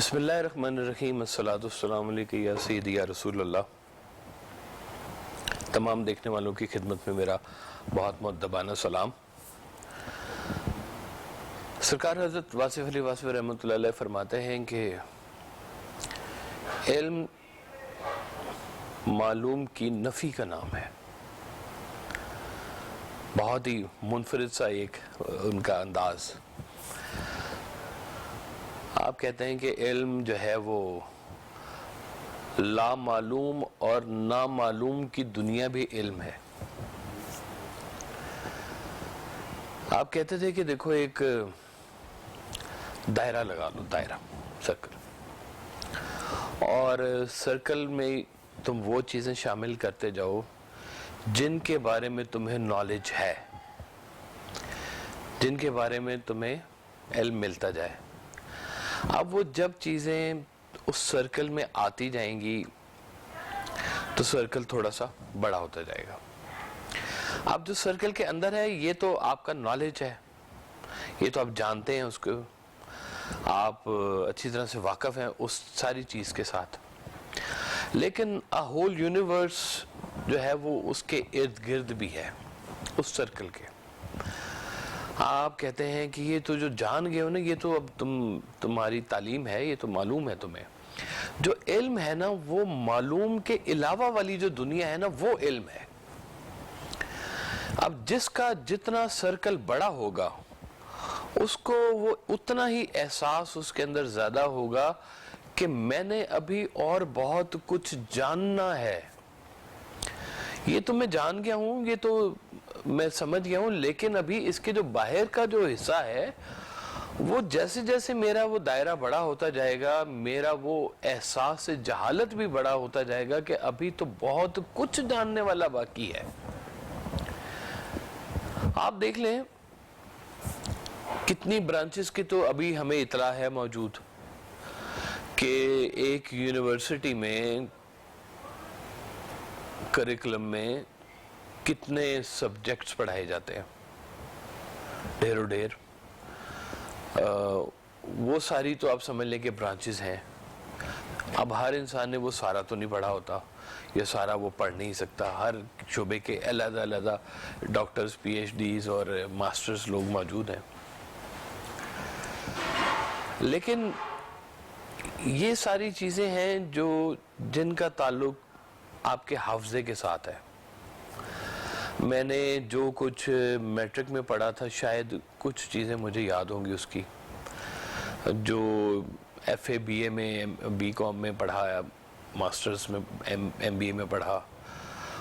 بسم اللہ الرحمن الرحیم، الصلاۃ والسلام علیکہ یا سیدی یا رسول اللہ۔ تمام دیکھنے والوں کی خدمت میں میرا بہت مؤدبانہ سلام۔ سرکار حضرت واصف علی واصف رحمۃ اللہ علیہ فرماتے ہیں کہ علم معلوم کی نفی کا نام ہے۔ بہت ہی منفرد سا ایک ان کا انداز۔ آپ کہتے ہیں کہ علم جو ہے وہ لا معلوم اور نامعلوم کی دنیا بھی علم ہے۔ آپ کہتے تھے کہ دیکھو ایک دائرہ لگا لو، دائرہ سرکل، اور سرکل میں تم وہ چیزیں شامل کرتے جاؤ جن کے بارے میں تمہیں نالج ہے، جن کے بارے میں تمہیں علم ملتا جائے۔ اب وہ جب چیزیں اس سرکل میں آتی جائیں گی تو سرکل تھوڑا سا بڑا ہوتا جائے گا۔ اب جو سرکل کے اندر ہے یہ تو آپ کا نالج ہے، یہ تو آپ جانتے ہیں، اس کو آپ اچھی طرح سے واقف ہیں اس ساری چیز کے ساتھ، لیکن ہول یونیورس جو ہے وہ اس کے ارد گرد بھی ہے، اس سرکل کے۔ آپ کہتے ہیں کہ یہ تو جو جان گئے ہو نا، یہ تو اب تمہاری تعلیم ہے، یہ تو معلوم ہے تمہیں۔ جو علم ہے نا وہ معلوم کے علاوہ والی جو دنیا ہے نا وہ علم ہے۔ اب جس کا جتنا سرکل بڑا ہوگا اس کو وہ اتنا ہی احساس اس کے اندر زیادہ ہوگا کہ میں نے ابھی اور بہت کچھ جاننا ہے۔ یہ تو میں جان گیا ہوں، یہ تو میں سمجھ گیا ہوں، لیکن ابھی اس کے جو باہر کا جو حصہ ہے وہ جیسے جیسے میرا وہ دائرہ بڑا ہوتا جائے گا، میرا وہ احساس جہالت بھی بڑا ہوتا جائے گا کہ ابھی تو بہت کچھ جاننے والا باقی ہے۔ آپ دیکھ لیں کتنی برانچز کی تو ابھی ہمیں اطلاع ہے موجود کہ ایک یونیورسٹی میں کریکولم میں کتنے سبجیکٹس پڑھائے جاتے ہیں، ڈھیر و ڈھیر۔ وہ ساری تو آپ سمجھ لیں کہ برانچز ہیں۔ اب ہر انسان نے وہ سارا تو نہیں پڑھا ہوتا، یا سارا وہ پڑھ نہیں سکتا۔ ہر شعبے کے علیحدہ علیحدہ ڈاکٹرز، پی ایچ ڈیز اور ماسٹرز لوگ موجود ہیں، لیکن یہ ساری چیزیں ہیں جن کا تعلق آپ کے حافظے کے ساتھ ہے۔ میں نے جو کچھ میٹرک میں پڑھا تھا شاید کچھ چیزیں مجھے یاد ہوں گی اس کی، جو ایف اے بی اے میں، بی کام میں پڑھا، ماسٹرز میں، ایم بی اے میں پڑھا،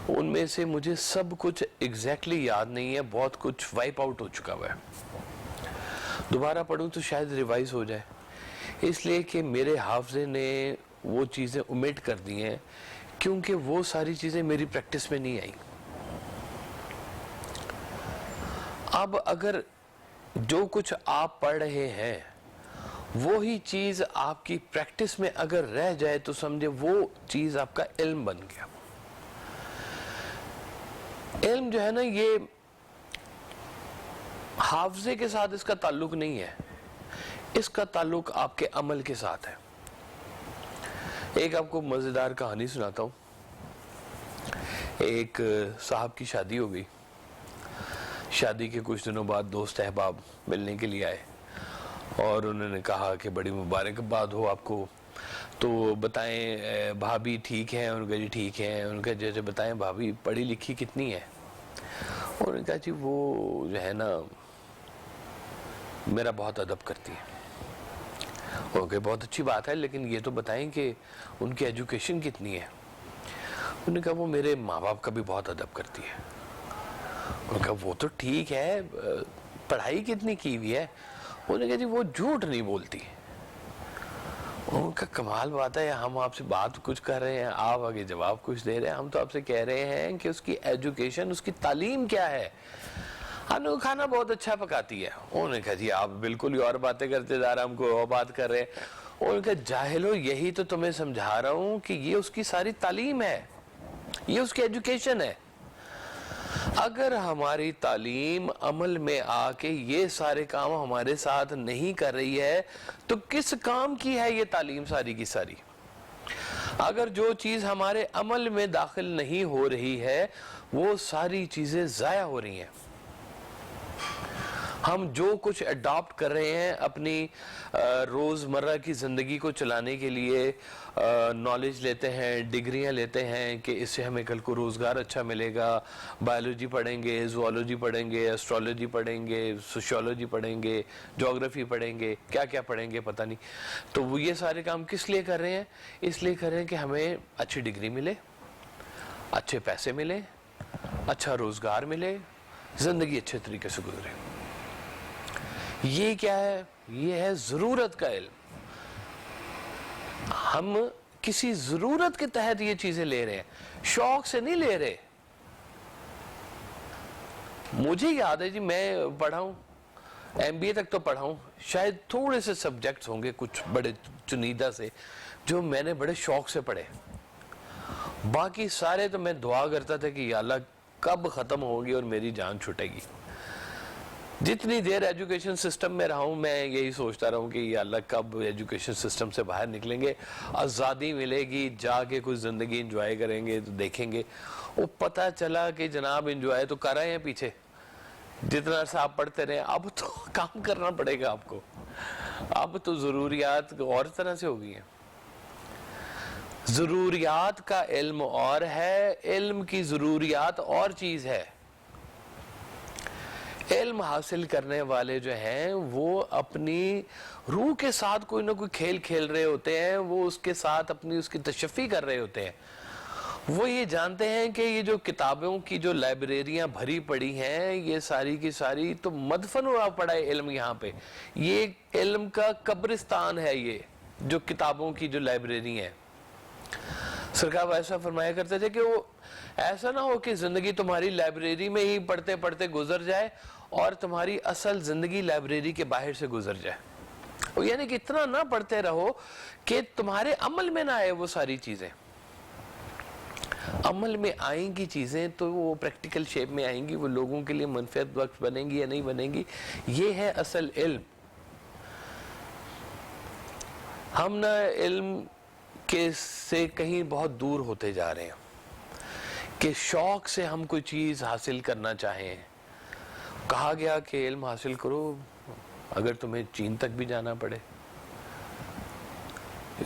ان میں سے مجھے سب کچھ ایگزیکٹلی یاد نہیں ہے، بہت کچھ وائپ آؤٹ ہو چکا ہوا ہے۔ دوبارہ پڑھوں تو شاید ریوائز ہو جائے، اس لیے کہ میرے حافظے نے وہ چیزیں اومٹ کر دی ہیں کیونکہ وہ ساری چیزیں میری پریکٹس میں نہیں آئیں۔ اب اگر جو کچھ آپ پڑھ رہے ہیں وہی چیز آپ کی پریکٹس میں اگر رہ جائے تو سمجھے وہ چیز آپ کا علم بن گیا۔ علم جو ہے نا یہ حافظے کے ساتھ اس کا تعلق نہیں ہے، اس کا تعلق آپ کے عمل کے ساتھ ہے۔ ایک آپ کو مزیدار کہانی سناتا ہوں۔ ایک صاحب کی شادی ہو گئی، شادی کے کچھ دنوں بعد دوست احباب ملنے کے لیے آئے اور انہوں نے کہا کہ بڑی مبارکباد ہو آپ کو، تو بتائیں بھابھی ٹھیک ہیں؟ انہوں نے کہا جی ٹھیک ہیں۔ انہوں نے کہا جیسے بتائیں بھابھی پڑھی لکھی کتنی ہے؟ انہوں نے کہا جی وہ جو ہے نا میرا بہت ادب کرتی ہے۔ انہوں نے کہا بہت اچھی بات ہے، لیکن یہ تو بتائیں کہ ان کی ایجوکیشن کتنی ہے؟ انہوں نے کہا وہ میرے ماں باپ کا بھی بہت ادب کرتی ہے۔ انہوں نے کہا وہ تو ٹھیک ہے، پڑھائی کتنی کی ہوئی ہے؟ انہوں نے کہا جی وہ جھوٹ نہیں بولتی۔ انہوں نے کہا کمال بات ہے، ہم آپ سے بات کچھ کر رہے ہیں، آپ آگے جواب کچھ دے رہے ہیں، ہم تو آپ سے کہہ رہے ہیں کہ اس کی ایجوکیشن، اس کی تعلیم کیا ہے؟ ہم نے کھانا بہت اچھا پکاتی ہے۔ انہوں نے کہا جی آپ بالکل ہی اور باتیں کرتے جا رہے ہیں، ہم کو اور بات کر رہے ہیں۔ انہوں نے کہا جاہلو یہی تو تمہیں سمجھا رہا ہوں کہ یہ اس کی ساری تعلیم ہے، یہ اس کی ایجوکیشن ہے۔ اگر ہماری تعلیم عمل میں آ کے یہ سارے کام ہمارے ساتھ نہیں کر رہی ہے تو کس کام کی ہے یہ تعلیم ساری کی ساری؟ اگر جو چیز ہمارے عمل میں داخل نہیں ہو رہی ہے وہ ساری چیزیں ضائع ہو رہی ہیں. ہم جو کچھ اڈاپٹ کر رہے ہیں اپنی روزمرہ کی زندگی کو چلانے کے لیے، نالج لیتے ہیں، ڈگریاں لیتے ہیں کہ اس سے ہمیں کل کو روزگار اچھا ملے گا، بایولوجی پڑھیں گے، زوالوجی پڑھیں گے، ایسٹرولوجی پڑھیں گے، سوشیولوجی پڑھیں گے، جغرافی پڑھیں گے، کیا کیا پڑھیں گے پتہ نہیں. تو وہ یہ سارے کام کس لیے کر رہے ہیں؟ اس لیے کر رہے ہیں کہ ہمیں اچھی ڈگری ملے، اچھے پیسے ملے، اچھا روزگار ملے، زندگی اچھے طریقے سے گزرے. یہ کیا ہے؟ یہ ہے ضرورت کا علم. ہم کسی ضرورت کے تحت یہ چیزیں لے رہے ہیں، شوق سے نہیں لے رہے. مجھے یاد ہے جی، میں پڑھا ہوں، ایم بی اے تک تو پڑھا ہوں، شاید تھوڑے سے سبجیکٹس ہوں گے کچھ بڑے چنیدہ سے جو میں نے بڑے شوق سے پڑھے. باقی سارے تو میں دعا کرتا تھا کہ یا اللہ کب ختم ہوگی اور میری جان چھٹے گی. جتنی دیر ایجوکیشن سسٹم میں رہا ہوں میں یہی سوچتا رہا ہوں کہ یا اللہ کب ایجوکیشن سسٹم سے باہر نکلیں گے، آزادی ملے گی، جا کے کچھ زندگی انجوائے کریں گے تو دیکھیں گے. وہ پتہ چلا کہ جناب انجوائے تو کر رہے ہیں پیچھے، جتنا عرصہ آپ پڑھتے رہے اب تو کام کرنا پڑے گا آپ کو. اب تو ضروریات اور طرح سے ہو گئی ہیں. ضروریات کا علم اور ہے، علم کی ضروریات اور چیز ہے. علم حاصل کرنے والے جو ہیں وہ اپنی روح کے ساتھ کوئی نہ کوئی کھیل کھیل رہے ہوتے ہیں، وہ اس کے ساتھ اپنی اس کی تشفی کر رہے ہوتے ہیں. وہ یہ جانتے ہیں کہ یہ جو کتابوں کی جو لائبریریاں بھری پڑی ہیں یہ ساری کی ساری تو مدفن ہوا پڑا ہے علم یہاں پہ. یہ علم کا قبرستان ہے یہ جو کتابوں کی جو لائبریری ہیں. سرکار ایسا فرمایا کرتے تھے کہ وہ ایسا نہ ہو کہ زندگی تمہاری لائبریری میں ہی پڑھتے پڑھتے گزر جائے اور تمہاری اصل زندگی لائبریری کے باہر سے گزر جائے. یعنی کہ اتنا نہ پڑھتے رہو کہ تمہارے عمل میں نہ آئے وہ ساری چیزیں. عمل میں آئیں گی چیزیں تو وہ پریکٹیکل شیپ میں آئیں گی، وہ لوگوں کے لیے منفعت بخش بنیں گی یا نہیں بنیں گی. یہ ہے اصل علم. ہم نہ علم کے سے کہیں بہت دور ہوتے جا رہے ہیں کہ شوق سے ہم کوئی چیز حاصل کرنا چاہیں. کہا گیا کہ علم حاصل کرو اگر تمہیں چین تک بھی جانا پڑے.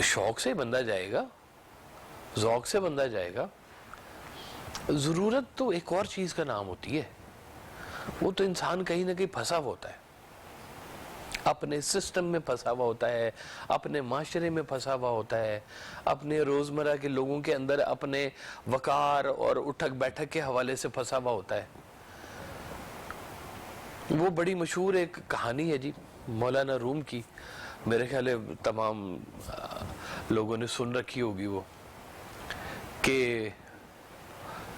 شوق سے بندہ جائے گا، ذوق سے بندہ جائے گا. ضرورت تو ایک اور چیز کا نام ہوتی ہے. وہ تو انسان کہیں نہ کہیں پھنسا ہوا ہوتا ہے، اپنے سسٹم میں پھنسا ہوا ہوتا ہے، اپنے معاشرے میں پھنسا ہوا ہوتا ہے، اپنے روزمرہ کے لوگوں کے اندر اپنے وقار اور اٹھک بیٹھک کے حوالے سے پھنسا ہوا ہوتا ہے. وہ بڑی مشہور ایک کہانی ہے جی مولانا روم کی، میرے خیال ہے تمام لوگوں نے سن رکھی ہوگی وہ، کہ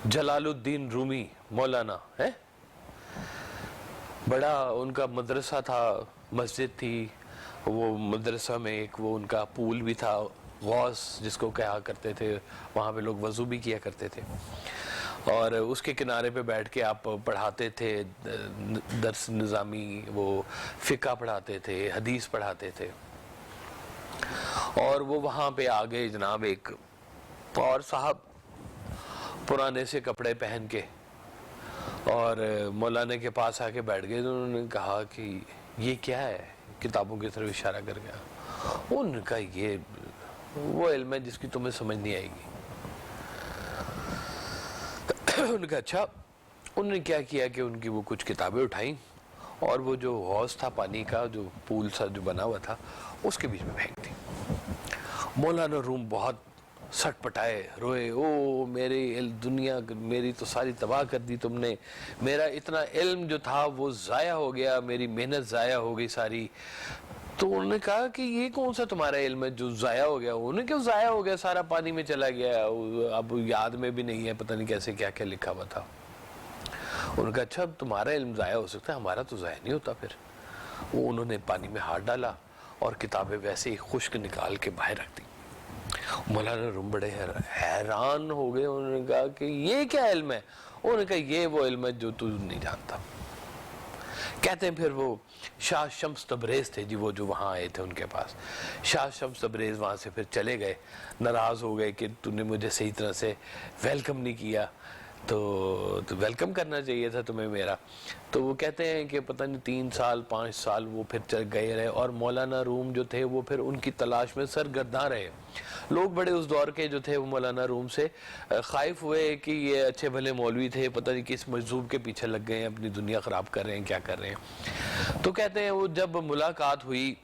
جلال الدین رومی مولانا ہے، بڑا ان کا مدرسہ تھا، مسجد تھی. وہ مدرسہ میں ایک وہ ان کا پول بھی تھا، غوث جس کو کہا کرتے تھے. وہاں پہ لوگ وضو بھی کیا کرتے تھے اور اس کے کنارے پہ بیٹھ کے آپ پڑھاتے تھے درس نظامی، وہ فقہ پڑھاتے تھے، حدیث پڑھاتے تھے. اور وہ وہاں پہ آگے جناب ایک اور صاحب پرانے سے کپڑے پہن کے اور مولانا کے پاس آ کے بیٹھ گئے. انہوں نے کہا کہ یہ کیا ہے، کتابوں کی طرف اشارہ کر گیا. انہوں نے کہا یہ وہ علم ہے جس کی تمہیں سمجھ نہیں آئے گی. انہوں نے کہا اچھا. انہوں نے کیا کیا کہ ان کی وہ کچھ کتابیں اٹھائیں اور وہ جو حوض تھا پانی کا، جو پول سا جو بنا ہوا تھا، اس کے بیچ میں پھینک دی. مولانا روم بہت سٹ پٹائے، روئے، او میری دنیا، میری تو ساری تباہ کر دی تم نے، میرا اتنا علم جو تھا وہ ضائع ہو گیا، میری محنت ضائع ہو گئی ساری. تو انہوں نے کہا کہ یہ کون سا تمہارا علم ہے جو ضائع ہو گیا؟ انہوں نے کیوں ضائع ہو گیا؟ سارا پانی میں چلا گیا، اب یاد میں بھی نہیں ہے، پتہ نہیں کیسے کیا کیا لکھا ہوا تھا. انہوں نے کہا اچھا تمہارا علم ضائع ہو سکتا ہے، ہمارا تو ضائع نہیں ہوتا. پھر وہ انہوں نے پانی میں ہاتھ ڈالا اور کتابیں ویسے ہی خشک نکال کے باہر رکھ دی. مولانا روم بڑے حیران ہو گئے. انہوں نے کہا کہ یہ کیا علم ہے؟ انہوں نے کہا یہ وہ علم ہے جو تو نہیں جانتا. کہتے ہیں پھر وہ شاہ شمس تبریز تھے جی، وہ جو وہاں آئے تھے ان کے پاس. شاہ شمس تبریز وہاں سے پھر چلے گئے، ناراض ہو گئے کہ تو نے مجھے صحیح طرح سے ویلکم نہیں کیا، تو ویلکم کرنا چاہیے تھا تمہیں میرا. تو وہ کہتے ہیں کہ پتہ نہیں 3 سال 5 سال وہ پھر چل گئے رہے، اور مولانا روم جو تھے وہ پھر ان کی تلاش میں سرگرداں رہے. لوگ بڑے اس دور کے جو تھے وہ مولانا روم سے خائف ہوئے کہ یہ اچھے بھلے مولوی تھے، پتہ نہیں کس مجذوب کے پیچھے لگ گئے ہیں، اپنی دنیا خراب کر رہے ہیں، کیا کر رہے ہیں. تو کہتے ہیں وہ جب ملاقات ہوئی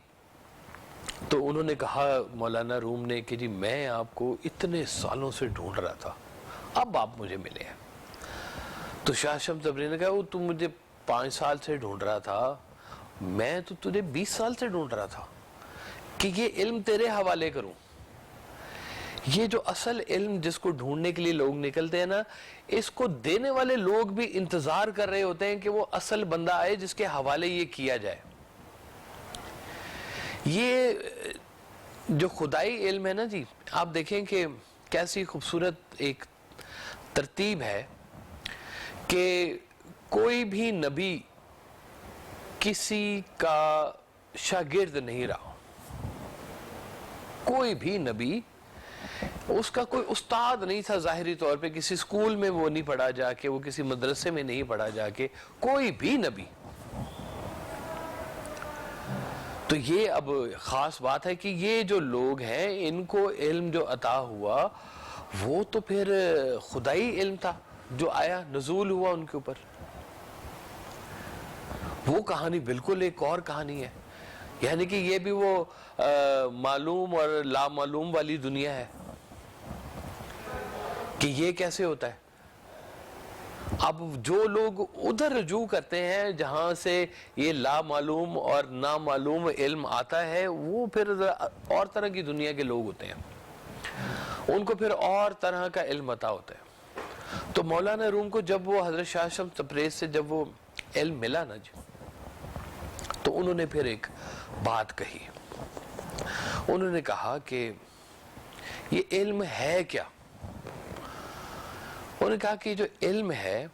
تو انہوں نے کہا مولانا روم نے کہ جی میں آپ کو اتنے سالوں سے ڈھونڈ رہا تھا، اب آپ مجھے ملے ہیں. تو شاہ شمس تبریز نے کہا وہ تم مجھے 5 سال سے ڈھونڈ رہا تھا، میں تو تجھے 20 سال سے ڈھونڈ رہا تھا کہ یہ علم تیرے حوالے کروں. یہ جو اصل علم جس کو ڈھونڈنے کے لیے لوگ نکلتے ہیں نا، اس کو دینے والے لوگ بھی انتظار کر رہے ہوتے ہیں کہ وہ اصل بندہ آئے جس کے حوالے یہ کیا جائے. یہ جو خدائی علم ہے نا جی، آپ دیکھیں کہ کیسی خوبصورت ایک ترتیب ہے کہ کوئی بھی نبی کسی کا شاگرد نہیں رہا. کوئی بھی نبی اس کا کوئی استاد نہیں تھا ظاہری طور پہ، کسی سکول میں وہ نہیں پڑھا جا کے، وہ کسی مدرسے میں نہیں پڑھا جا کے، کوئی بھی نبی. تو یہ اب خاص بات ہے کہ یہ جو لوگ ہیں ان کو علم جو عطا ہوا وہ تو پھر خدائی علم تھا جو آیا، نزول ہوا ان کے اوپر. وہ کہانی بالکل ایک اور کہانی ہے. یعنی کہ یہ بھی وہ معلوم اور لا معلوم والی دنیا ہے کہ یہ کیسے ہوتا ہے. اب جو لوگ ادھر رجوع کرتے ہیں جہاں سے یہ لا معلوم اور نامعلوم علم آتا ہے، وہ پھر اور طرح کی دنیا کے لوگ ہوتے ہیں، ان کو پھر اور طرح کا علم عطا ہوتا ہے. تو مولانا روم کو جب وہ حضرت شاہ شمس تبریز سے جب وہ علم ملا نا جی، تو انہوں نے پھر ایک بات کہی. انہوں نے کہا کہ یہ علم ہے کیا؟ انہوں نے کہا کہ جو علم ہے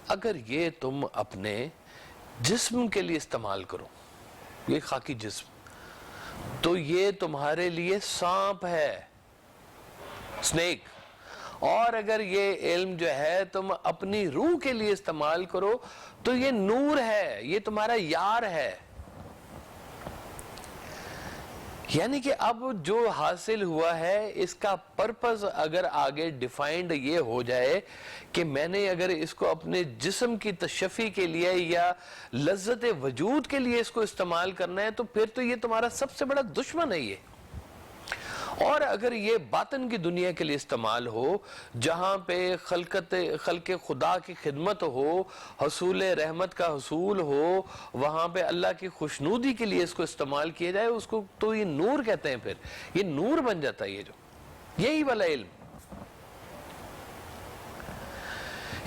اگر یہ تم اپنے جسم کے لیے استعمال کرو، یہ خاکی جسم، تو یہ تمہارے لیے سانپ ہے، سنیک. اور اگر یہ علم جو ہے تم اپنی روح کے لیے استعمال کرو تو یہ نور ہے، یہ تمہارا یار ہے. یعنی کہ اب جو حاصل ہوا ہے اس کا پرپز اگر آگے ڈیفائنڈ یہ ہو جائے کہ میں نے اگر اس کو اپنے جسم کی تشفی کے لیے یا لذت وجود کے لیے اس کو استعمال کرنا ہے، تو پھر تو یہ تمہارا سب سے بڑا دشمن ہے یہ. اور اگر یہ باطن کی دنیا کے لیے استعمال ہو، جہاں پہ خلق خدا کی خدمت ہو، حصول رحمت کا حصول ہو، وہاں پہ اللہ کی خوشنودی کے لیے اس کو استعمال کیا جائے، اس کو تو یہ نور کہتے ہیں. پھر یہ نور بن جاتا ہے. یہ جو یہی والا علم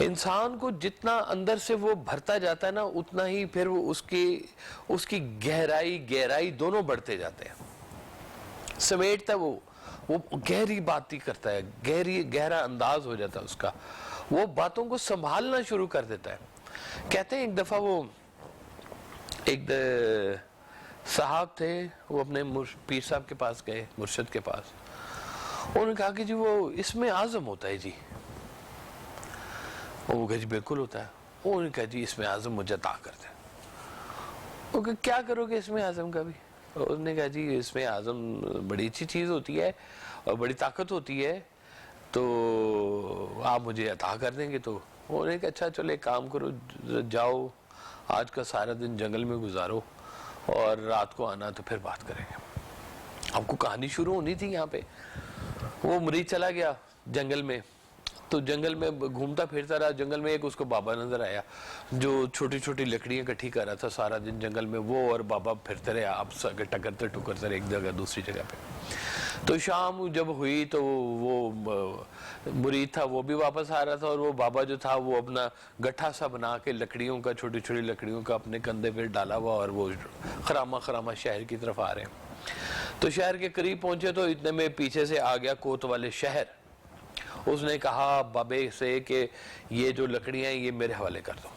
انسان کو جتنا اندر سے وہ بھرتا جاتا ہے نا، اتنا ہی پھر وہ اس کی گہرائی دونوں بڑھتے جاتے ہیں، سمیٹتا ہے. وہ گہری باتیں کرتا ہے، گہرا انداز ہو جاتا ہے اس کا، وہ باتوں کو سنبھالنا شروع کر دیتا ہے. کہتے ہیں ایک دفعہ وہ ایک صاحب تھے، وہ اپنے پیر صاحب کے پاس گئے، مرشد کے پاس. انہوں نے کہا کہ جی وہ اسم اعظم ہوتا ہے جی. وہ کہا جی بالکل ہوتا ہے. انہوں نے کہا جی اسم اعظم مجھے عطا کر دیں. وہ کہ کیا کرو گے اسم اعظم کا بھی؟ اس نے کہا جی اسم اعظم بڑی اچھی چیز ہوتی ہے اور بڑی طاقت ہوتی ہے، تو آپ مجھے عطا کر دیں گے. تو انہوں نے کہا اچھا چلو ایک کام کرو، جاؤ آج کا سارا دن جنگل میں گزارو اور رات کو آنا تو پھر بات کریں گے. آپ کو کہانی شروع ہونی تھی یہاں پہ. وہ مرید چلا گیا جنگل میں، تو جنگل میں گھومتا پھرتا رہا. جنگل میں ایک اس کو بابا نظر آیا جو چھوٹی چھوٹی لکڑیاں اکٹھی کر رہا تھا. سارا دن جنگل میں وہ اور بابا پھرتے رہے، آپ ٹکرتے رہے ایک جگہ دوسری جگہ پہ. تو شام جب ہوئی تو وہ مرید تھا وہ بھی واپس آ رہا تھا، اور وہ بابا جو تھا وہ اپنا گٹھا سا بنا کے لکڑیوں کا، چھوٹی چھوٹی لکڑیوں کا اپنے کندھے پہ ڈالا ہوا، اور وہ خرامہ شہر کی طرف آ رہے ہیں. تو شہر کے قریب پہنچے تو اتنے میں پیچھے سے آ گیا کوتوال شہر. اس نے کہا بابے سے کہ یہ جو لکڑیاں ہیں یہ میرے حوالے کر دو.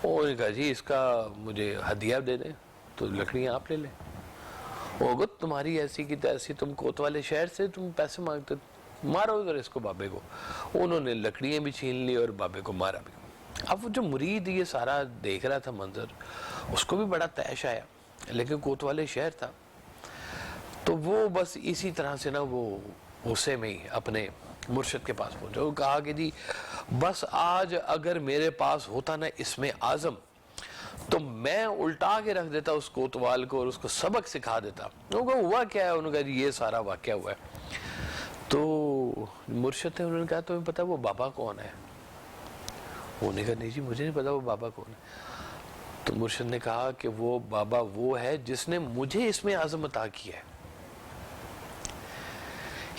انہوں نے کہا جی اس کا مجھے ہدیہ دے دیں تو لکڑیاں آپ لے لیں. وہ تمہاری ایسی کی تیسی, تم کوتوال شہر سے تم پیسے مانگتے, مارو ادھر اس کو بابے کو. انہوں نے لکڑیاں بھی چھین لی اور بابے کو مارا بھی. اب وہ جو مرید یہ سارا دیکھ رہا تھا منظر, اس کو بھی بڑا تیش آیا, لیکن کوتوال شہر تھا تو وہ بس اسی طرح سے نا وہ غصے میں ہی اپنے مرشد کے پاس پہنچا. وہ کہا کہ جی بس آج اگر میرے پاس ہوتا نا اسم اعظم تو میں الٹا کے رکھ دیتا اس کوتوال کو اور اس کو سبق سکھا دیتا. انہوں نے کہا ہوا کیا ہے؟ انہوں نے کہا جی یہ سارا واقعہ ہوا ہے. تو مرشد نے انہوں نے کہا تمہیں پتا وہ بابا کون ہے؟ انہوں نے کہا نہیں جی مجھے نہیں پتا وہ بابا کون ہے. تو مرشد نے کہا کہ وہ بابا وہ ہے جس نے مجھے اسم اعظم عطا کیا ہے.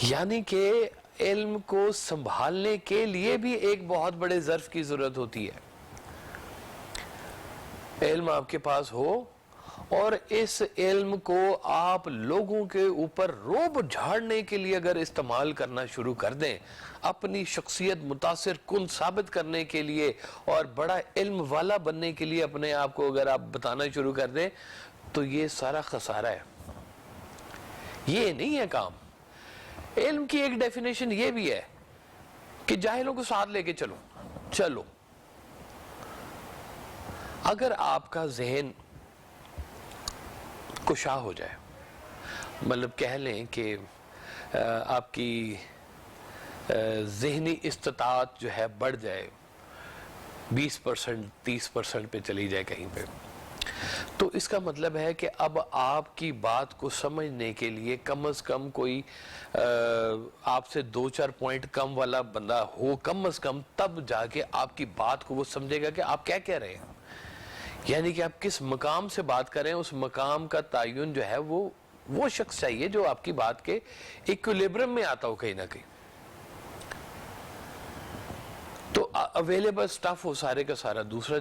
یعنی کہ علم کو سنبھالنے کے لیے بھی ایک بہت بڑے ظرف کی ضرورت ہوتی ہے. علم آپ کے پاس ہو اور اس علم کو آپ لوگوں کے اوپر رعب جھاڑنے کے لیے اگر استعمال کرنا شروع کر دیں, اپنی شخصیت متاثر کن ثابت کرنے کے لیے اور بڑا علم والا بننے کے لیے اپنے آپ کو اگر آپ بتانا شروع کر دیں, تو یہ سارا خسارہ ہے. یہ نہیں ہے کام. علم کی ایک ڈیفینیشن یہ بھی ہے کہ جاہلوں کو ساتھ لے کے چلو. اگر آپ کا ذہن کشا ہو جائے, مطلب کہہ لیں کہ آپ کی ذہنی استطاعت جو ہے بڑھ جائے, 20% 30% پہ چلی جائے کہیں پہ, تو اس کا مطلب ہے کہ اب آپ کی بات کو سمجھنے کے لیے کم از کم کوئی آپ سے 2-4 پوائنٹ کم والا بندہ ہو کم از کم, تب جا کے آپ کی بات کو وہ سمجھے گا کہ آپ کیا کہہ رہے ہیں. یعنی کہ آپ کس مقام سے بات کریں, اس مقام کا تعین جو ہے وہ شخص چاہیے جو آپ کی بات کے ایکولیبرم میں آتا ہو کہیں نہ کہیں. تو اویلیبل سٹاف وہ سارے کا سارا دوسرا